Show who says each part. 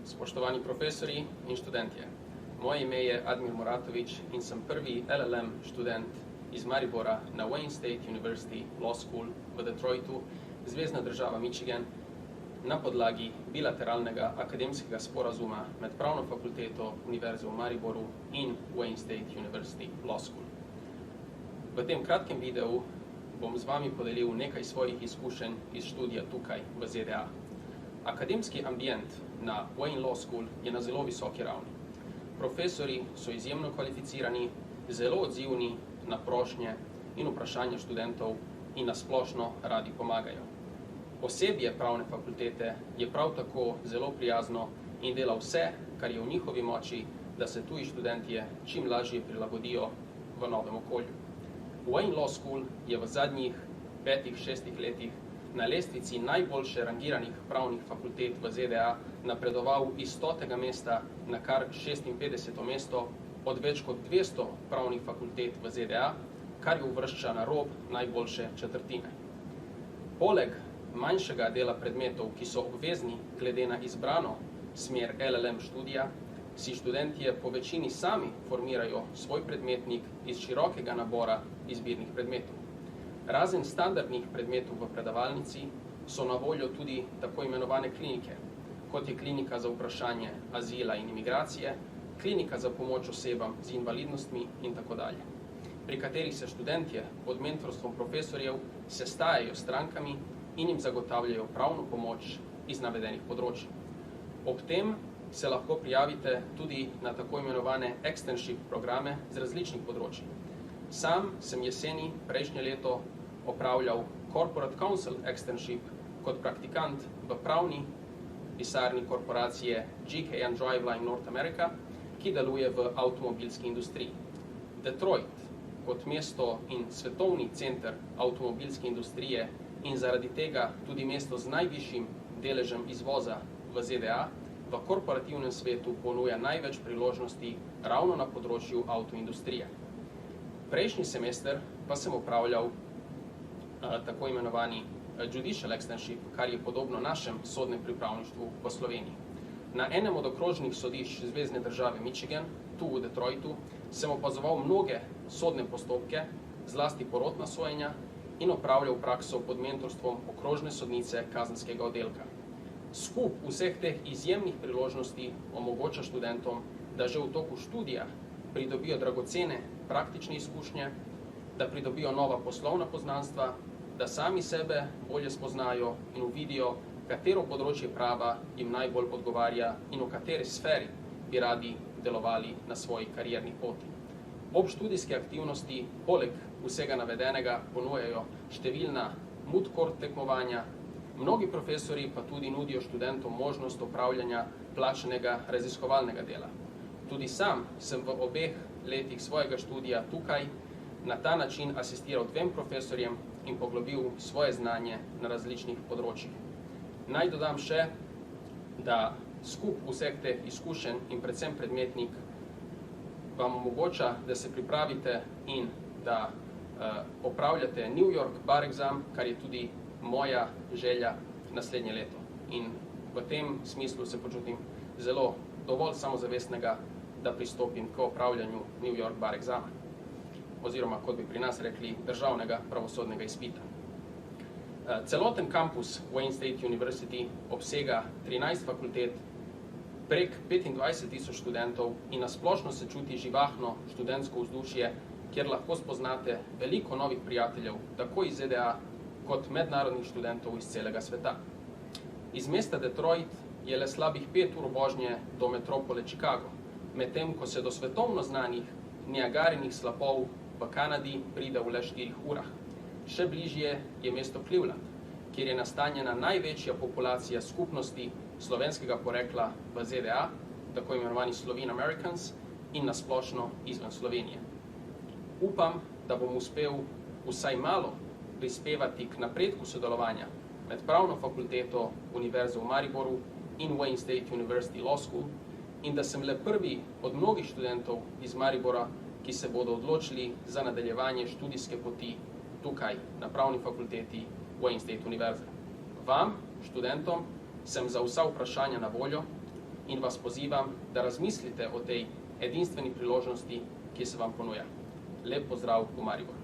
Speaker 1: Spoštovani profesori in študentje, moje ime je Admir Muratović in sem prvi LLM študent iz Maribora na Wayne State University Law School v Detroitu, zvezna država Michigan, na podlagi bilateralnega akademskega sporazuma med Pravno fakulteto Univerze v Mariboru in Wayne State University Law School. V tem kratkem videu bom z vami podelil nekaj svojih izkušenj iz študija tukaj v ZDA. Akademski ambient na Wayne Law School je na zelo visoki ravni. Profesori so izjemno kvalificirani, zelo odzivni na prošnje in vprašanja študentov in na splošno radi pomagajo. Osebje pravne fakultete je prav tako zelo prijazno in dela vse, kar je v njihovi moči, da se tuji študentje čim lažje prilagodijo v novem okolju. Wayne Law School je v zadnjih 5-6 letih na lestvici najboljše rangiranih pravnih fakultet v ZDA napredoval iz 100. mesta na kar 56. mesto od več kot 200 pravnih fakultet v ZDA, kar jo uvršča na rob najboljše četrtine. Poleg manjšega dela predmetov, ki so obvezni glede na izbrano smer LLM študija, si študentje po večini sami formirajo svoj predmetnik iz širokega nabora izbirnih predmetov. Razen standardnih predmetov v predavalnici so na voljo tudi tako imenovane klinike, kot je klinika za vprašanje azila in imigracije, klinika za pomoč osebam z invalidnostmi in tako dalje, pri katerih se študentje pod mentorstvom profesorjev sestajajo s strankami in jim zagotavljajo pravno pomoč iz navedenih področij. Ob tem se lahko prijavite tudi na tako imenovane externship programe z različnih področij. Sam sem jeseni prejšnje leto opravljal Corporate Counsel externship kot praktikant v pravni pisarni korporacije GK & Driveline North America, ki deluje v avtomobilski industriji. Detroit, kot mesto in svetovni center avtomobilske industrije in zaradi tega tudi mesto z najvišjim deležem izvoza v ZDA, v korporativnem svetu ponuja največ priložnosti ravno na področju avtoindustrije. Prejšnji semester pa sem opravljal tako imenovani Judicial Externship, kar je podobno našem sodnem pripravništvu v Sloveniji. Na enem od okrožnih sodišč zvezne države Michigan, tu v Detroitu, sem opazoval mnoge sodne postopke, zlasti porotna sojenja, in opravljal prakso pod mentorstvom okrožne sodnice kazenskega oddelka. Skup vseh teh izjemnih priložnosti omogoča študentom, da že v toku študija pridobijo dragocene praktične izkušnje, da pridobijo nova poslovna poznanstva, da sami sebe bolje spoznajo in uvidijo, katero področje prava jim najbolj odgovarja in v kateri sferi bi radi delovali na svoji karierni poti. Ob študijske aktivnosti, poleg vsega navedenega, ponujajo številna moot court tekmovanja, mnogi profesori pa tudi nudijo študentom možnost opravljanja plačanega raziskovalnega dela. Tudi sam sem v obeh letih svojega študija tukaj na ta način asistiral 2 profesorjem in poglobil svoje znanje na različnih področjih. Naj dodam še, da skup vseh teh izkušenj in predvsem predmetnik vam omogoča, da se pripravite in da opravljate New York bar exam, kar je tudi moja želja naslednje leto. In v tem smislu se počutim zelo dovolj samozavestnega, da pristopim k opravljanju New York bar exama, oziroma, kot bi pri nas rekli, državnega pravosodnega izpita. Celoten kampus Wayne State University obsega 13 fakultet, prek 25,000 študentov in na splošno se čuti živahno študentsko vzdušje, kjer lahko spoznate veliko novih prijateljev, tako iz ZDA kot mednarodnih študentov iz celega sveta. Iz mesta Detroit je le slabih 5 ur vožnje do metropole Chicago, medtem ko se do svetovno znanih Niagarinih slapov v Kanadi pride v le 4 urah. Še bližje je mesto Cleveland, kjer je nastanjena največja populacija skupnosti slovenskega porekla v ZDA, tako imenovani Slovene Americans, in na splošno izven Slovenije. Upam, da bom uspel vsaj malo prispevati k napredku sodelovanja med Pravno fakulteto Univerze v Mariboru in Wayne State University Law School in da sem le prvi od mnogih študentov iz Maribora, ki se bodo odločili za nadaljevanje študijske poti tukaj na Pravni fakulteti Wayne State Univerze. Vam, študentom, sem za vsa vprašanja na voljo. in vas pozivam, da razmislite o tej edinstveni priložnosti, ki se vam ponuja. Lep pozdrav v Maribor.